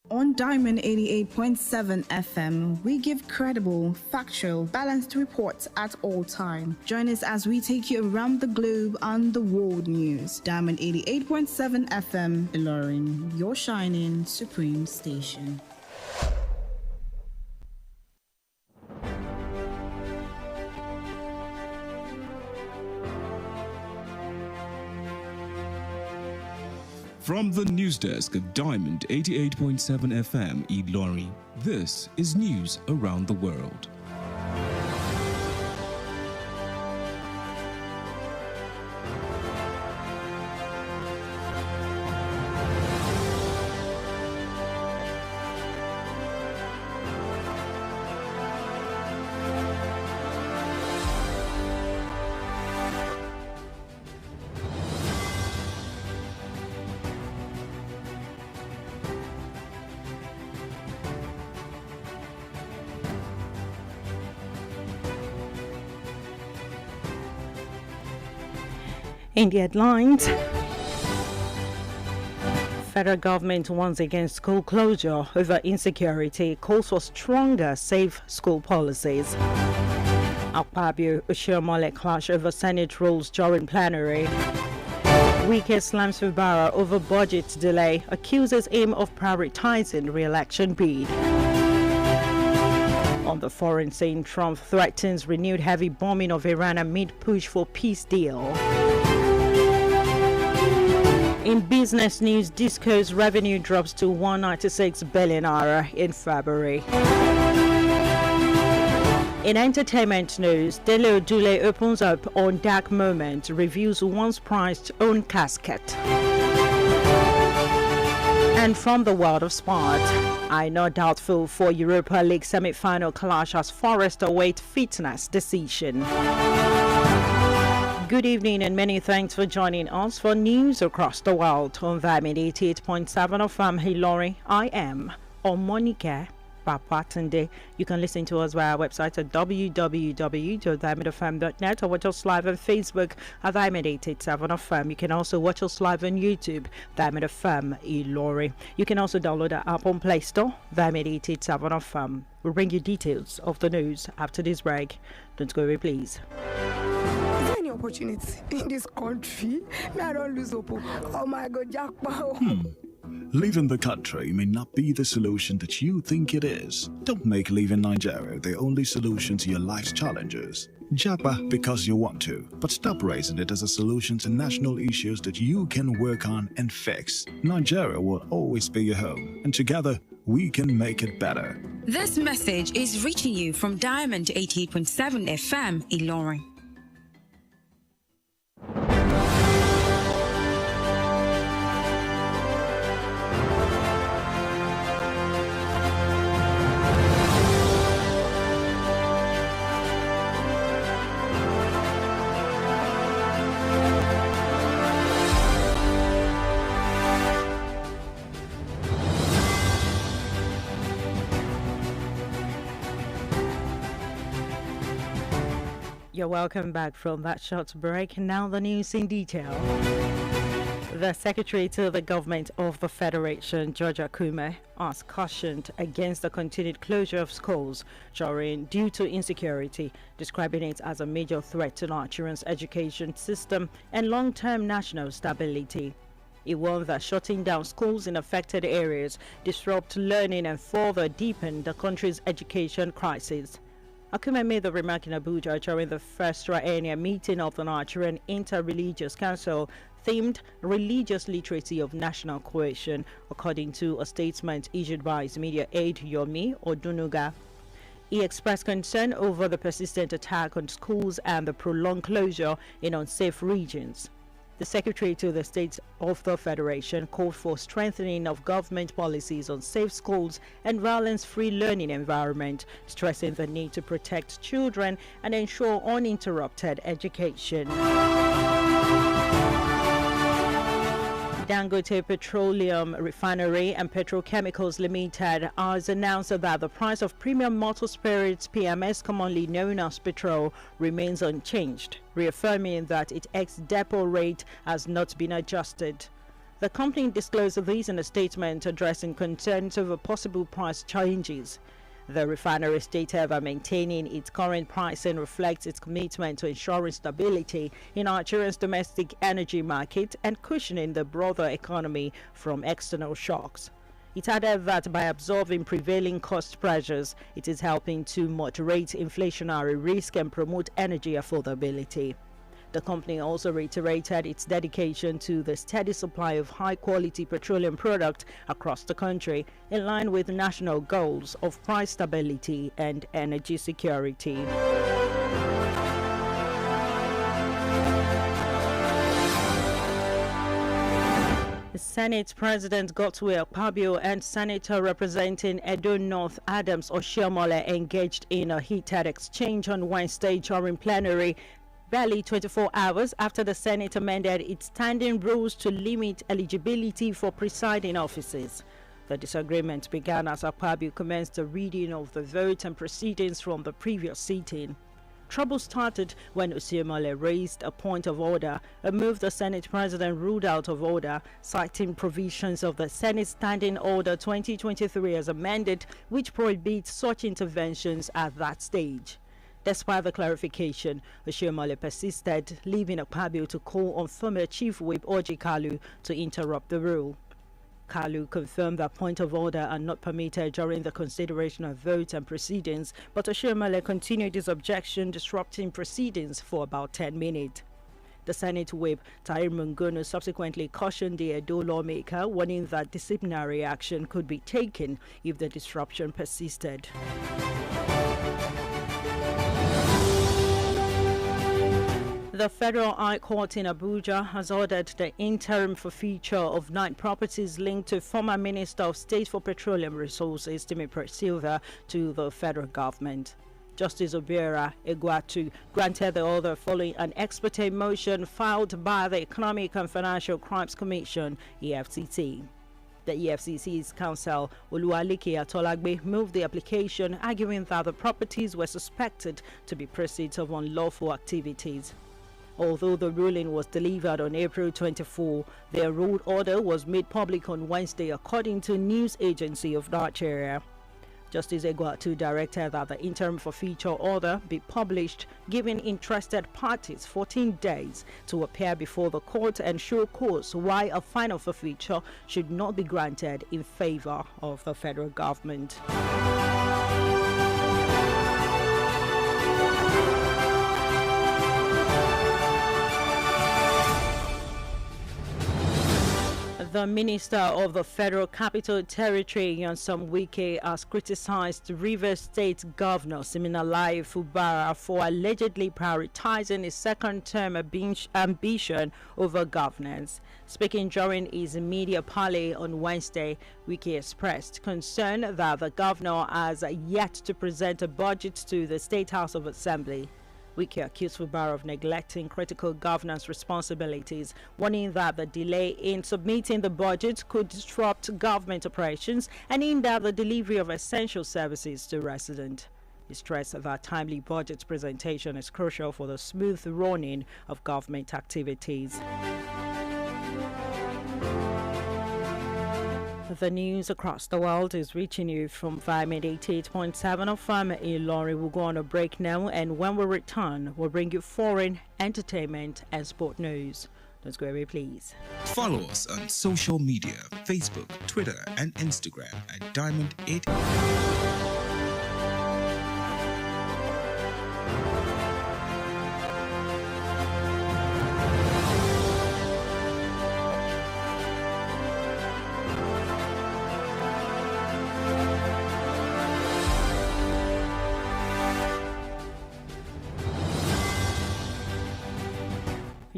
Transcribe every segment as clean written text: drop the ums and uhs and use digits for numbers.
On Diamond 88.7 FM, we give credible, factual, balanced reports at all time. Join us as we take you around the globe on the world news. Diamond 88.7 FM, Ilorin, your shining supreme station. From the news desk of Diamond 88.7 FM Ilorin, this is news around the world. In the headlines, federal government warns against school closure over insecurity, calls for stronger safe school policies. Akpabio Oshiomhole clash over Senate rules during plenary. Wike slams Fubara over budget delay, accuses him of prioritizing re-election bid. On the foreign scene, Trump threatens renewed heavy bombing of Iran amid push for peace deal. In business news, Disco's revenue drops to 196 billion naira in February. In entertainment news, Dele Odule opens up on Dark Moment, reviews once prized own casket. And from the world of sport, I know doubtful for Europa League semi-final clash as Forest await fitness decision. Good evening and many thanks for joining us for news across the world on Diamond 88.7 of Ilorin. I am Omonike. Babatunde. You can listen to us via our website at www.diamondfm.net or watch us live on Facebook at Diamond 887 FM. You can also watch us live on YouTube, Diamond FM Ilorin. You can also download our app on Play Store, Diamond 887 FM. We'll bring you details of the news after this break. Don't go away, please. Is there any opportunity in this country? I don't lose hope. Oh my God, jackpot. Leaving the country may not be the solution that you think it is. Don't make leaving Nigeria the only solution to your life's challenges. Japa because you want to, but stop raising it as a solution to national issues that you can work on and fix. Nigeria will always be your home, and together we can make it better. This message is reaching you from Diamond 88.7 FM Ilorin. You're welcome back from that short break. Now the news in detail. The Secretary to the Government of the Federation, George Akume, has cautioned against the continued closure of schools due to insecurity, describing it as a major threat to Nigeria's education system and long-term national stability. He warned that shutting down schools in affected areas disrupt learning and further deepen the country's education crisis. Akume made the remark in Abuja during the first triennial meeting of the Nigerian Inter-Religious Council themed Religious Literacy of National Cohesion, according to a statement issued by his media aide Yomi Odunuga. He expressed concern over the persistent attack on schools and the prolonged closure in unsafe regions. The Secretary to the State of the Federation called for strengthening of government policies on safe schools and violence-free learning environment, stressing the need to protect children and ensure uninterrupted education. Dangote Petroleum Refinery and Petrochemicals Limited has announced that the price of premium motor spirits PMS, commonly known as petrol, remains unchanged, reaffirming that its ex-depot rate has not been adjusted. The company disclosed these in a statement addressing concerns over possible price changes. The refinery stated that maintaining its current pricing reflects its commitment to ensuring stability in Nigeria's domestic energy market and cushioning the broader economy from external shocks. It added that by absorbing prevailing cost pressures, it is helping to moderate inflationary risk and promote energy affordability. The company also reiterated its dedication to the steady supply of high-quality petroleum products across the country, in line with national goals of price stability and energy security. Senate President Godswill Akpabio and Senator representing Edo North Adams Oshiomhole engaged in a heated exchange on Wednesday during plenary, barely 24 hours after the Senate amended its standing rules to limit eligibility for presiding offices. The disagreement began as Akpabio commenced a reading of the vote and proceedings from the previous sitting. Trouble started when Oshiomhole raised a point of order, a move the Senate President ruled out of order, citing provisions of the Senate Standing Order 2023 as amended, which prohibits such interventions at that stage. Despite the clarification, Oshiomhole persisted, leaving Akpabio to call on former Chief Whip Orji Kalu to interrupt the rule. Kalu confirmed that point of order are not permitted during the consideration of votes and proceedings, but Oshiomhole continued his objection, disrupting proceedings for about 10 minutes. The Senate Whip, Tahir Mungono, subsequently cautioned the Edo lawmaker, warning that disciplinary action could be taken if the disruption persisted. The Federal High Court in Abuja has ordered the interim forfeiture of 9 properties linked to former Minister of State for Petroleum Resources, Timi Silva, to the federal government. Justice Obiora Egwatu granted the order following an ex parte motion filed by the Economic and Financial Crimes Commission, EFCC. The EFCC's counsel, Oluwaleke Atolagbe, moved the application, arguing that the properties were suspected to be proceeds of unlawful activities. Although the ruling was delivered on April 24, their ruled order was made public on Wednesday, according to News Agency of Nigeria. Justice Egwatu directed that the interim forfeiture order be published, giving interested parties 14 days to appear before the court and show cause why a final forfeiture should not be granted in favor of the federal government. The Minister of the Federal Capital Territory, Nyesom Wike, has criticized Rivers State Governor Siminalayi Fubara for allegedly prioritizing his second-term ambition over governance. Speaking during his media parley on Wednesday, Wike expressed concern that the governor has yet to present a budget to the State House of Assembly. Wike accused Fubara of neglecting critical governance responsibilities, warning that the delay in submitting the budget could disrupt government operations and hinder the delivery of essential services to residents. He stressed that timely budget presentation is crucial for the smooth running of government activities. The news across the world is reaching you from Vitamin 88.7 of Farmer Ilori. We'll go on a break now, and when we return, we'll bring you foreign, entertainment, and sport news. Don't go away, please. Follow us on social media, Facebook, Twitter, and Instagram at Diamond 8.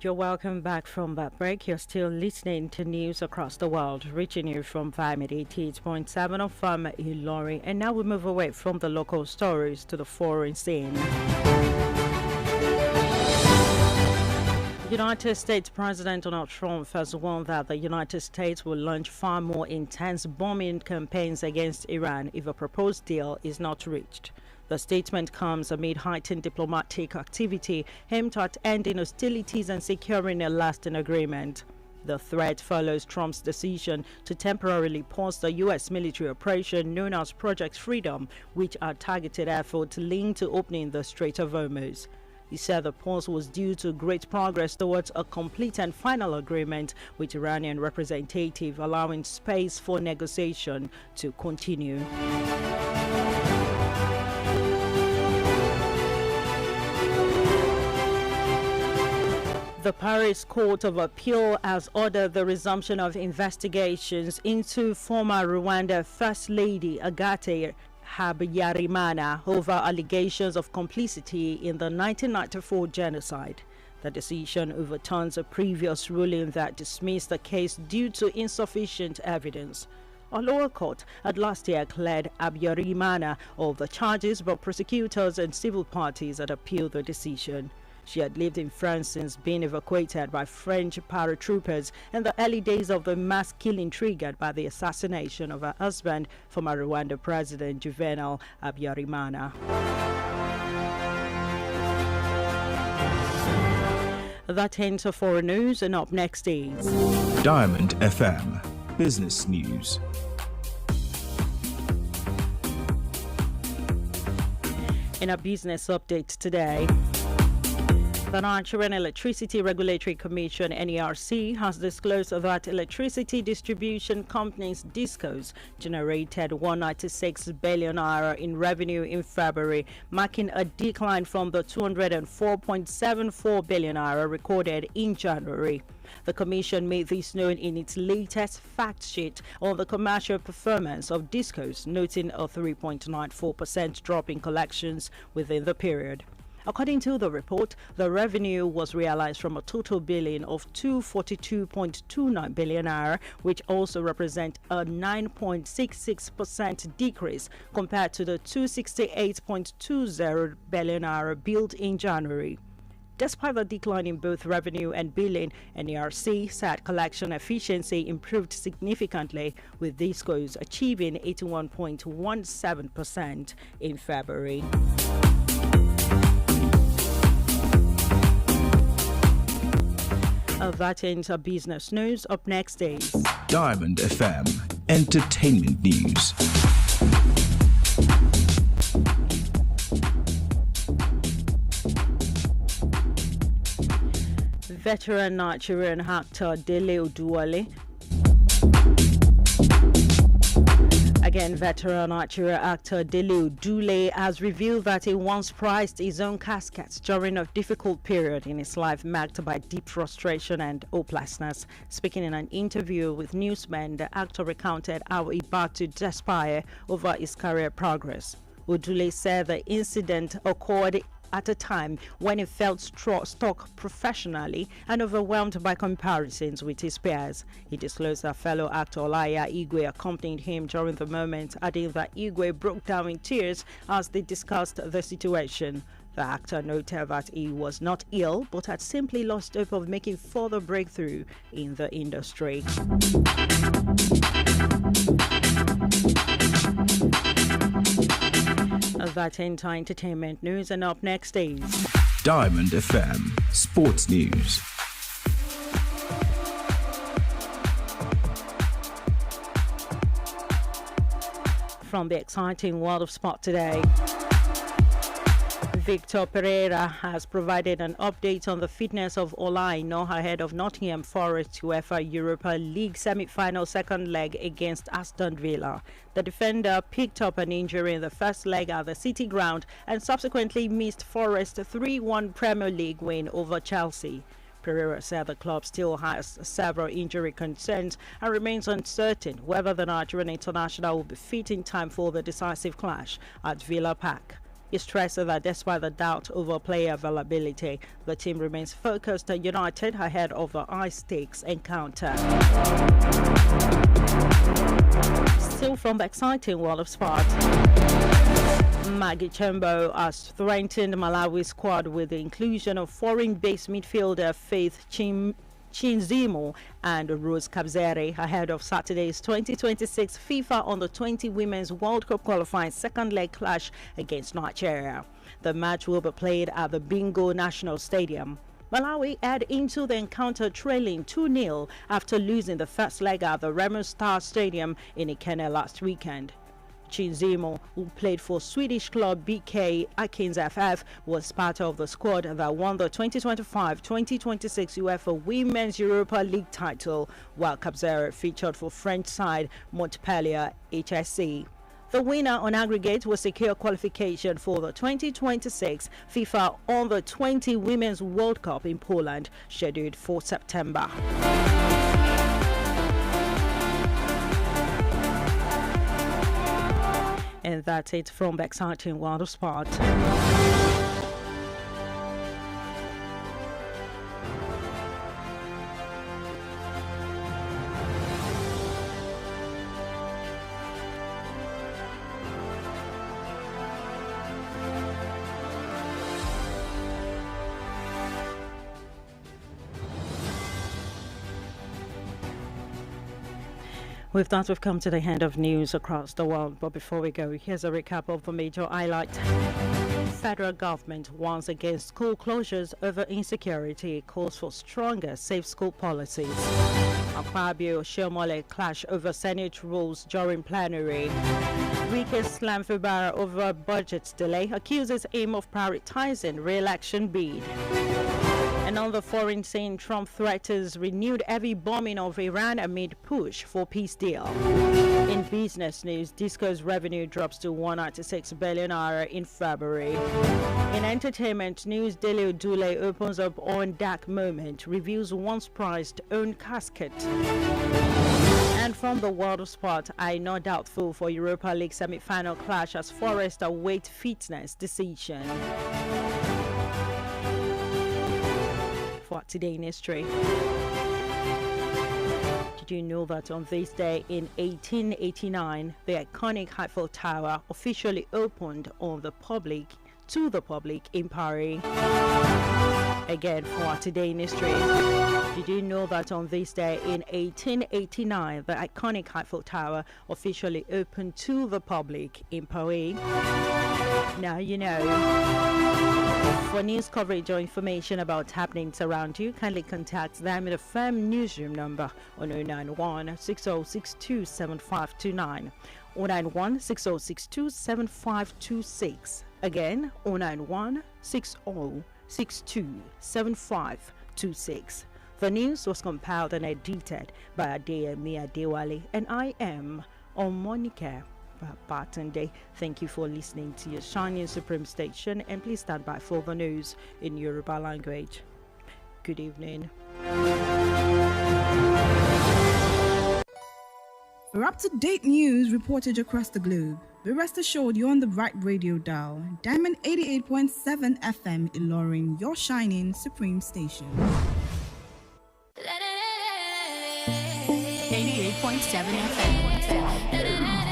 You're welcome back from that break. You're still listening to news across the world, reaching you from Vitamin 88.7 of Farmer Ilori. And now we move away from the local stories to the foreign scene. United States President Donald Trump has warned that the United States will launch far more intense bombing campaigns against Iran if a proposed deal is not reached. The statement comes amid heightened diplomatic activity aimed at ending hostilities and securing a lasting agreement. The threat follows Trump's decision to temporarily pause the U.S. military operation known as Project Freedom, which are targeted efforts linked to opening the Strait of Hormuz. He said the pause was due to great progress towards a complete and final agreement with Iranian representative, allowing space for negotiation to continue. The Paris Court of Appeal has ordered the resumption of investigations into former Rwanda First Lady Agathe Habyarimana over allegations of complicity in the 1994 genocide. The decision overturns a previous ruling that dismissed the case due to insufficient evidence. A lower court had last year cleared Habyarimana of the charges, but prosecutors and civil parties had appealed the decision. She had lived in France since being evacuated by French paratroopers in the early days of the mass killing triggered by the assassination of her husband, former Rwanda President Juvenal Habyarimana. That ends of foreign news, and up next is Diamond FM Business News. In a business update today, the Nigerian Electricity Regulatory Commission (NERC) has disclosed that electricity distribution companies DISCOs generated 196 billion naira in revenue in February, marking a decline from the 204.74 billion naira recorded in January. The Commission made this known in its latest fact sheet on the commercial performance of DISCOs, noting a 3.94% drop in collections within the period. According to the report, the revenue was realized from a total billing of 242.29 billion naira, which also represents a 9.66% decrease compared to the 268.20 billion naira billed in January. Despite the decline in both revenue and billing, NERC said collection efficiency improved significantly, with DISCOs achieving 81.17% in February. That ends our business news. Up next is Diamond FM Entertainment News. Veteran Nigerian actor Dele Oduwole. Veteran Nigerian actor Dele Oduwole has revealed that he once prized his own casket during a difficult period in his life marked by deep frustration and hopelessness. Speaking in an interview with newsmen, the actor recounted how he battled to despair over his career progress. Oduwole said the incident occurred at a time when he felt stuck professionally and overwhelmed by comparisons with his peers. He disclosed that fellow actor Olaya Igwe accompanied him during the moment, adding that Igwe broke down in tears as they discussed the situation. The actor noted that he was not ill, but had simply lost hope of making further breakthrough in the industry. That ends our entertainment news, and up next is Diamond FM Sports News. From the exciting world of sport today, Victor Pereira has provided an update on the fitness of Ola Aina ahead of Nottingham Forest UEFA Europa League semi-final second leg against Aston Villa. The defender picked up an injury in the first leg at the City Ground and subsequently missed Forest's 3-1 Premier League win over Chelsea. Pereira said the club still has several injury concerns and remains uncertain whether the Nigerian international will be fit in time for the decisive clash at Villa Park. He stressed that despite the doubt over player availability, the team remains focused and united ahead of the high-stakes encounter. Still from the exciting world of sport, Maggie Chembo has threatened Malawi's squad with the inclusion of foreign-based midfielder Faith Chinzimo and Rose Kabzere ahead of Saturday's 2026 FIFA Under-20 Women's World Cup qualifying second leg clash against Nigeria. The match will be played at the Bingo National Stadium. Malawi head into the encounter trailing 2-0 after losing the first leg at the Remo Star Stadium in Ikenne last weekend. Chinzimo, who played for Swedish club BK Akins FF, was part of the squad that won the 2025-2026 UEFA Women's Europa League title, while Kabzere featured for French side Montpellier HSC. The winner on aggregate will secure qualification for the 2026 FIFA Under-20 Women's World Cup in Poland, scheduled for September. And that's it from the exciting world of sport. With that, we've come to the end of news across the world. But before we go, here's a recap of the major highlights. Federal government warns against school closures over insecurity, calls for stronger safe school policies. Akpabio Shomole clash over Senate rules during plenary. Wike slam Fubara over budget delay, accuses him of prioritizing re-election bid. And on the foreign scene, Trump threatens renewed heavy bombing of Iran amid push for peace deal. In business news, Disco's revenue drops to 196 billion naira in February. In entertainment news, Dele Odule opens up on dark moment, reveals once prized own casket. And from the world of sport, I not doubtful for Europa League semi-final clash as Forest await fitness decision. For today in history. Did you know that on this day in 1889, the iconic Eiffel Tower officially opened to the public in Paris? Again, for today in history. Did you know that on this day in 1889, the iconic Eiffel Tower officially opened to the public in Paris? Now you know. For news coverage or information about happenings around you, kindly contact them in the firm newsroom number on 091 6062 7529, 091 6062 7526. Again, 091 6062 7526. The news was compiled and edited by Adeyemi Adewale, and I am Omonike. Babatunde. Thank you for listening to your shining supreme station, and please stand by for the news in Yoruba language. Good evening. For up-to-date news reported across the globe, be rest assured you're on the right radio dial. Diamond 88.7 FM Ilorin, your shining supreme station. 88.7 FM.